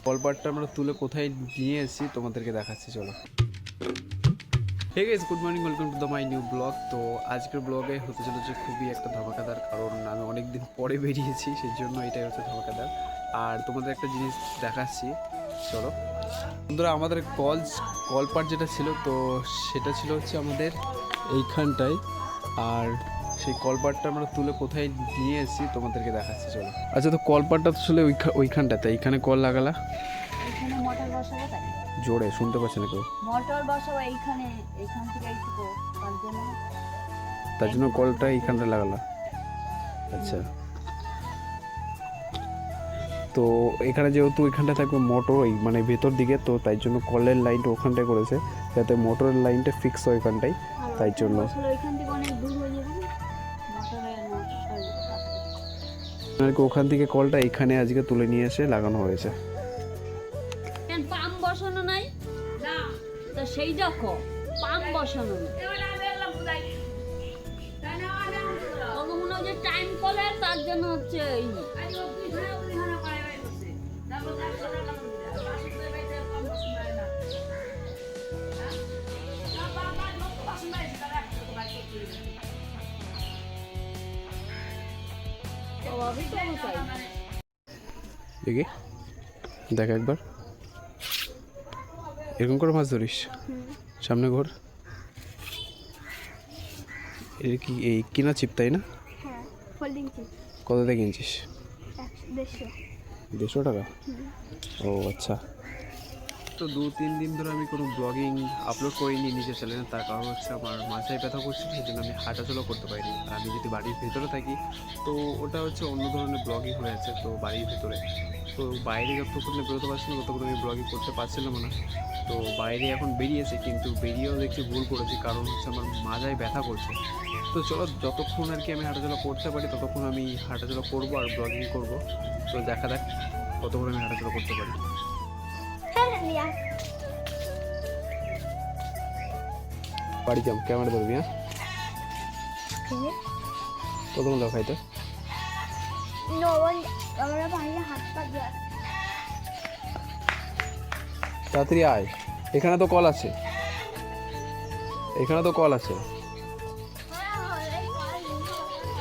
কলপাটটা আমরা তুলে কোথায় নিয়ে এসেছি তোমাদেরকে দেখাচ্ছি, চলো। Hey guys, good morning, welcome to the my new blog. তো আজকের ব্লগে হতে চলেছে খুবই একটা ধামাকাদার, কারণ আমি অনেক দিন পরে বেরিয়েছি, সেই জন্য এটাই হচ্ছে ধামাকাদার। আর তোমাদের একটা জিনিস দেখাচ্ছি, চলো বন্ধুরা। আমাদের কলপাট যেটা ছিল, তো সেটা ছিল হচ্ছে আমাদের এইখানটায়। আর সেই কলপাটটা আমরা তুলে কোথায় নিয়ে এসেছি তোমাদেরকে দেখাচ্ছি, চলো। আচ্ছা, তো কলপাটটা তো ছিল ওইখানটাতে, এইখানে কল লাগালা, এখানে মোটর বসাবো, তাই জোরে শুনতে পাচ্ছে না কেউ, মোটর বসাবো এইখান থেকে এইটুকু, তার জন্য কলটা এইখানটা লাগালা। আচ্ছা, তো এখানে যেহেতু এখানটা থাকবে মোটর, ওই মানে ভেতর দিকে, তো তাই জন্য কলের লাইনটা ওখানটায় করেছে যাতে মোটরের লাইনটা ফিক্স হয় ওইখানটায়, তাই জন্য। ওইখান থেকে অনেক দূর হয়ে যাবে আর কি ওখান থেকে কলটা এখানে আজকে তুলে নিয়ে এসে লাগানো হয়েছে। পাম্প বসানো নাই, তো সেই দেখো পাম্প বসানো নাই, মনে হয় যে টাইম কলে, তার জন্য হচ্ছে এই দেখি, দেখ একবার, এরকম করে মাছ ধরিস, সামনে ঘোর। এর কি এই কিনা চিপ, তাই না? হ্যাঁ, ফোল্ডিং চিপ। কত দিয়ে কিনছিস? 150। 150 টাকা? ও আচ্ছা। তো 2-3 দিন ধরে আমি কোনো ব্লগিং আপলোড করিনি নিজের চ্যানেলে, তার কারণ হচ্ছে আমার মাথায় ব্যথা করছিল, সেই জন্য আমি হাঁটাচলা করতে পারিনি। আর আমি যদি বাড়ির ভেতরে থাকি, তো ওটা হচ্ছে অন্য ধরনের ব্লগিং হয়ে আছে, তো বাড়ির ভেতরে, তো বাইরে যতক্ষণ বেরোতে পারছি না ততক্ষণ আমি ব্লগিং করতে পারছিলাম না। তো বাইরে এখন বেরিয়েছে, কিন্তু বেরিয়েও দেখছি ভুল করেছি, কারণ হচ্ছে আমার মাথায় ব্যথা করছে। তো চলো, যতক্ষণ আর কি আমি হাঁটাচলা করতে পারি ততক্ষণ আমি হাঁটাচলা করবো আর ব্লগিং করবো। তো দেখা যাক কতক্ষণ আমি হাঁটাচলা করতে পারি। বাড়ি যাম, ক্যামেরা ধরবি, হ্যাঁ? কতক্ষণ দাও খাইতে? আমরা পানিতে হাত পা দিয়ে তাড়াতাড়ি আয়, এখানে তো কল আছে, এখানে তো কল আছে।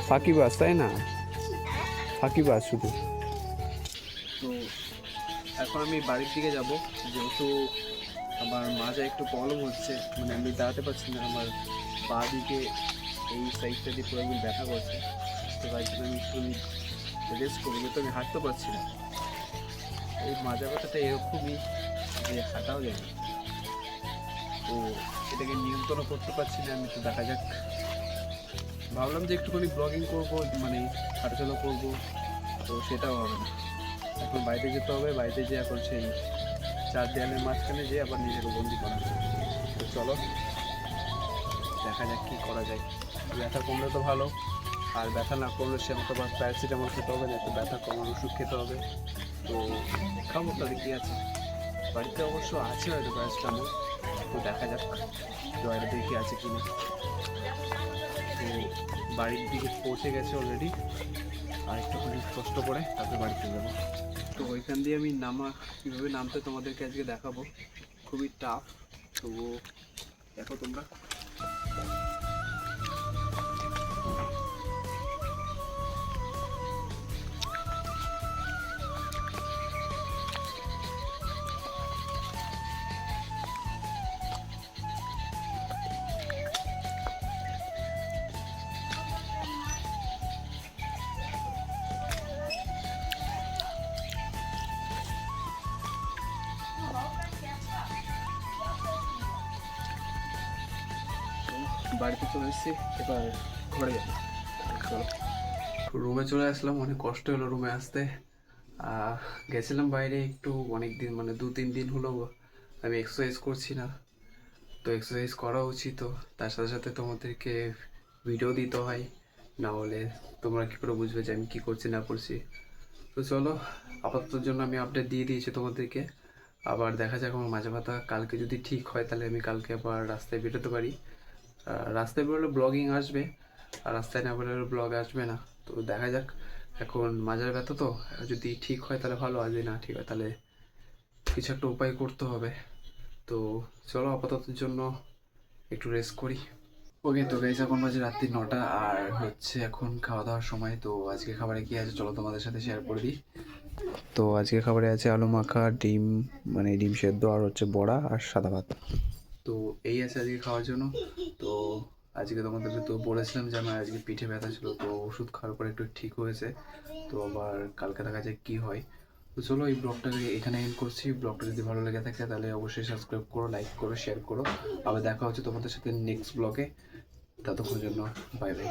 ফাঁকি বাস, তাই না? ফাঁকি বাস শুধু। তো এখন আমি বাড়ির দিকে যাব, যেহেতু আমার মাজা একটু প্রবলেম হচ্ছে, মানে আমি দাঁড়াতে পারছি না, আমার পা দিকে এই সাইডটা দিয়ে পুরো একদম ব্যথা করছে। তো তাই জন্য আমি একটু রেস্ট করবো, যেহেতু আমি হাঁটতে পারছি না। এই মাজা ব্যথাটা এরকমই যে হাঁটাও যায় না, তো এটাকে নিয়ন্ত্রণ করতে পারছি না আমি। তো দেখা যাক, ভাবলাম যে একটুখানি ব্লগিং করবো, মানে হাঁটাচলা করবো, তো সেটাও হবে না। এখন বাড়িতে যেতে হবে, বাড়িতে যেয়ে এখন সেই 4 দেয়ালের মাঝখানে যেয়ে আবার নিজেকে বন্দি করা হবে। তো চলো দেখা যাক কী করা যায়। ব্যথা কমলে তো ভালো, আর ব্যথা না কমলে সে মতো আবার প্যারাসিটামল খেতে হবে না, একটু ব্যথা কমার ওষুধ খেতে হবে। তো খাবো, তাহলে কী আছে, বাড়িতে অবশ্য আছে হয়তো প্যারাসিটামল, তো দেখা যাক জয়ের দিকে আছে কি না। তো বাড়ির দিকে পৌঁছে গেছে অলরেডি, আর একটুখানি কষ্ট করে তারপরে বাড়িতে যাবো। তো ওইখান দিয়ে আমি কীভাবে নামতে তোমাদেরকে আজকে দেখাবো, খুবই টাফ, তবুও দেখো তোমরা। বাড়িতে চলে এসেছি, এবার ঘরে যাবো। চলো, রুমে চলে আসলাম, অনেক কষ্ট হলো রুমে আসতে। গেছিলাম বাইরে একটু, অনেক দিন মানে 2-3 দিন হলো আমি এক্সারসাইজ করছি না। তো এক্সারসাইজ করা উচিত, তো তার সাথে সাথে তোমাদেরকে ভিডিও দিতে হয়, না হলে তোমরা কী করে বুঝবে যে আমি কী করছি না করছি। তো চলো, আপাততর জন্য আমি আপডেট দিয়ে দিয়েছি তোমাদেরকে। আবার দেখা যাক আমার মাঝে মাথা, কালকে যদি ঠিক হয় তাহলে আমি কালকে আবার রাস্তায় বেরোতে পারি। রাস্তায় বেরোলে ব্লগিং আসবে, আর রাস্তায় না বেরোলে ব্লগ আসবে না। তো দেখা যাক, এখন মাজার ব্যথা তো, যদি ঠিক হয় তাহলে ভালো, আর যদি না ঠিক হয় তাহলে কিছু একটা উপায় করতে হবে। তো চলো আপাততের জন্য একটু রেস্ট করি। ওকে, তো গাইস এখন বাজে রাত্রি 9টা, আর হচ্ছে এখন খাওয়া দাওয়ার সময়। তো আজকে খাবারে কি আছে চলো তোমাদের সাথে শেয়ার করে দিই। তো আজকে খাবারে আছে আলু মাখা, ডিম মানে ডিম সেদ্ধ, আর হচ্ছে বড়া আর সাদা ভাত। তো এই আছে আজকে খাওয়ার জন্য। তো আজকে তোমাদেরকে তো বলেছিলাম যে আমার আজকে পিঠে ব্যথা ছিল, তো ওষুধ খাওয়ার পর একটু ঠিক হয়েছে। তো আবার কালকে দেখা যায় কী হয়। তো চলো এই ব্লগটাকে এখানে এন্ড করছি। ব্লগটা যদি ভালো লেগে থাকে তাহলে অবশ্যই সাবস্ক্রাইব করো, লাইক করো, শেয়ার করো। আবার দেখা হচ্ছে তোমাদের সাথে নেক্সট ব্লগে। ততক্ষণের জন্য বাই বাই।